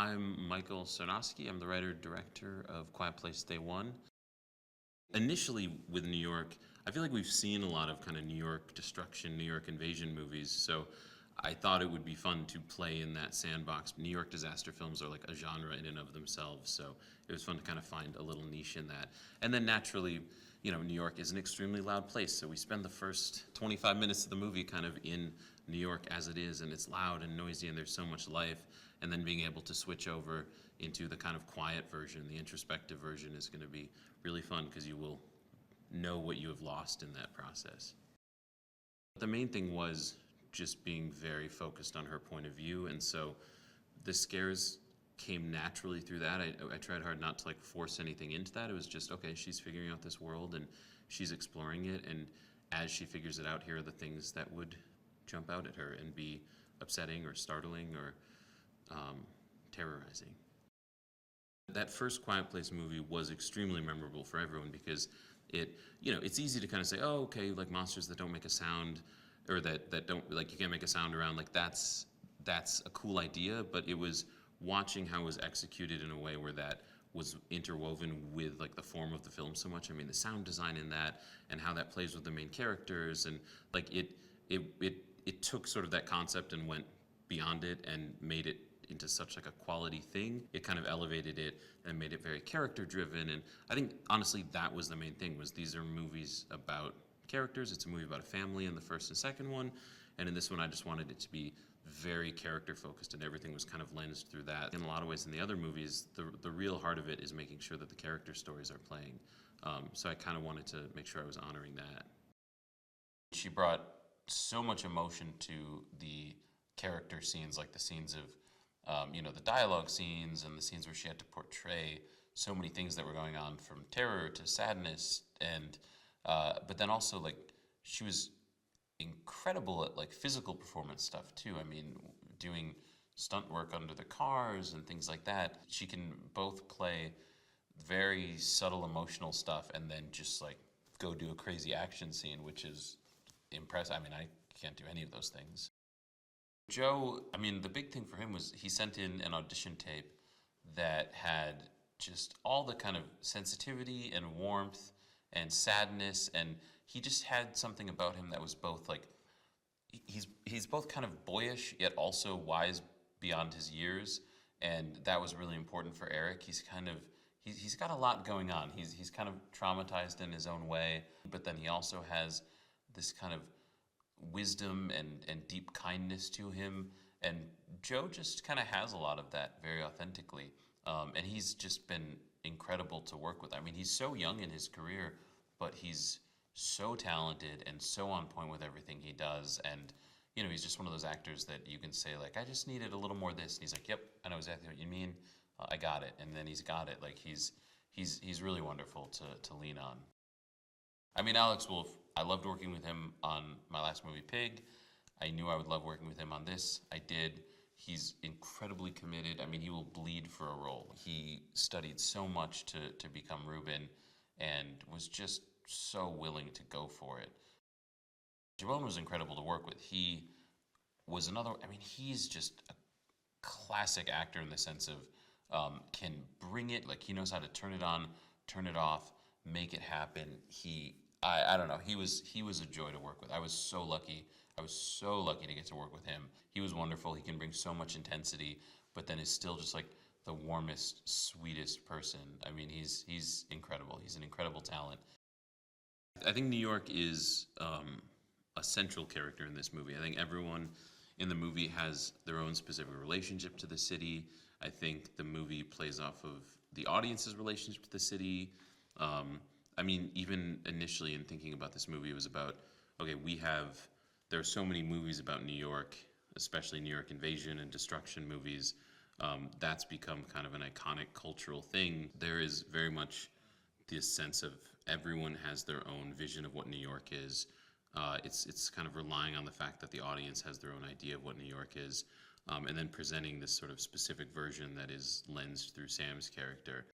I'm Michael Sarnoski. I'm the writer-director of Quiet Place Day One. Initially with New York, I feel like we've seen a lot of kind of New York destruction, New York invasion movies, so I thought it would be fun to play in that sandbox. New York disaster films are like a genre in and of themselves, so it was fun to kind of find a little niche in that. And then naturally, New York is an extremely loud place, so we spend the first 25 minutes of the movie kind of in New York as it is, and it's loud and noisy and there's so much life, and then being able to switch over into the kind of quiet version, the introspective version, is going to be really fun because you will know what you have lost in that process. The main thing was just being very focused on her point of view, and so the scares came naturally through that. I tried hard not to like force anything into that. It was just, okay, she's figuring out this world and she's exploring it, and as she figures it out, here are the things that would jump out at her and be upsetting or startling or terrorizing. That first Quiet Place movie was extremely memorable for everyone because it's easy to kind of say, oh, okay, like monsters that don't make a sound, or that don't, like, you can't make a sound around, like that's a cool idea, but it was watching how it was executed in a way where that was interwoven with like the form of the film so much. I mean, the sound design in that and how that plays with the main characters, and like it took sort of that concept and went beyond it and made it into such like a quality thing. It kind of elevated it and made it very character driven, and I think honestly that was the main thing, was these are movies about characters. It's a movie about a family in the first and second one, and in this one I just wanted it to be very character focused, and everything was kind of lensed through that. In a lot of ways in the other movies, the real heart of it is making sure that the character stories are playing. So I kind of wanted to make sure I was honoring that. She brought so much emotion to the character scenes, like the scenes of the dialogue scenes and the scenes where she had to portray so many things that were going on, from terror to sadness, and but then also like she was incredible at like physical performance stuff too. I mean, doing stunt work under the cars and things like that. She can both play very subtle emotional stuff and then just like go do a crazy action scene, which is impressive. I mean, I can't do any of those things. Joe, I mean, the big thing for him was he sent in an audition tape that had just all the kind of sensitivity and warmth and sadness, and he just had something about him that was both like, he's both kind of boyish yet also wise beyond his years, and that was really important for Eric. He's got a lot going on. He's kind of traumatized in his own way, but then he also has this kind of wisdom and deep kindness to him, and Joe just kind of has a lot of that very authentically, and he's just been incredible to work with. I mean, he's so young in his career, but he's so talented and so on point with everything he does, and he's just one of those actors that you can say like, I just needed a little more of this, and he's like, yep, I know exactly what you mean, I got it, and then he's got it. Like he's really wonderful to lean on. I mean, Alex Wolff, I loved working with him on my last movie, Pig. I knew I would love working with him on this. I did. He's incredibly committed. I mean, he will bleed for a role. He studied so much to become Ruben and was just so willing to go for it. Djimon was incredible to work with. He was he's just a classic actor in the sense of can bring it, like he knows how to turn it on, turn it off, make it happen. I don't know, he was a joy to work with. I was so lucky to get to work with him. He was wonderful. He can bring so much intensity, but then is still just like the warmest, sweetest person. I mean, he's incredible. He's an incredible talent. I think New York is a central character in this movie. I think everyone in the movie has their own specific relationship to the city. I think the movie plays off of the audience's relationship to the city. I mean, even initially in thinking about this movie, it was about, okay, there are so many movies about New York, especially New York invasion and destruction movies. That's become kind of an iconic cultural thing. There is very much this sense of everyone has their own vision of what New York is. It's kind of relying on the fact that the audience has their own idea of what New York is, and then presenting this sort of specific version that is lensed through Sam's character.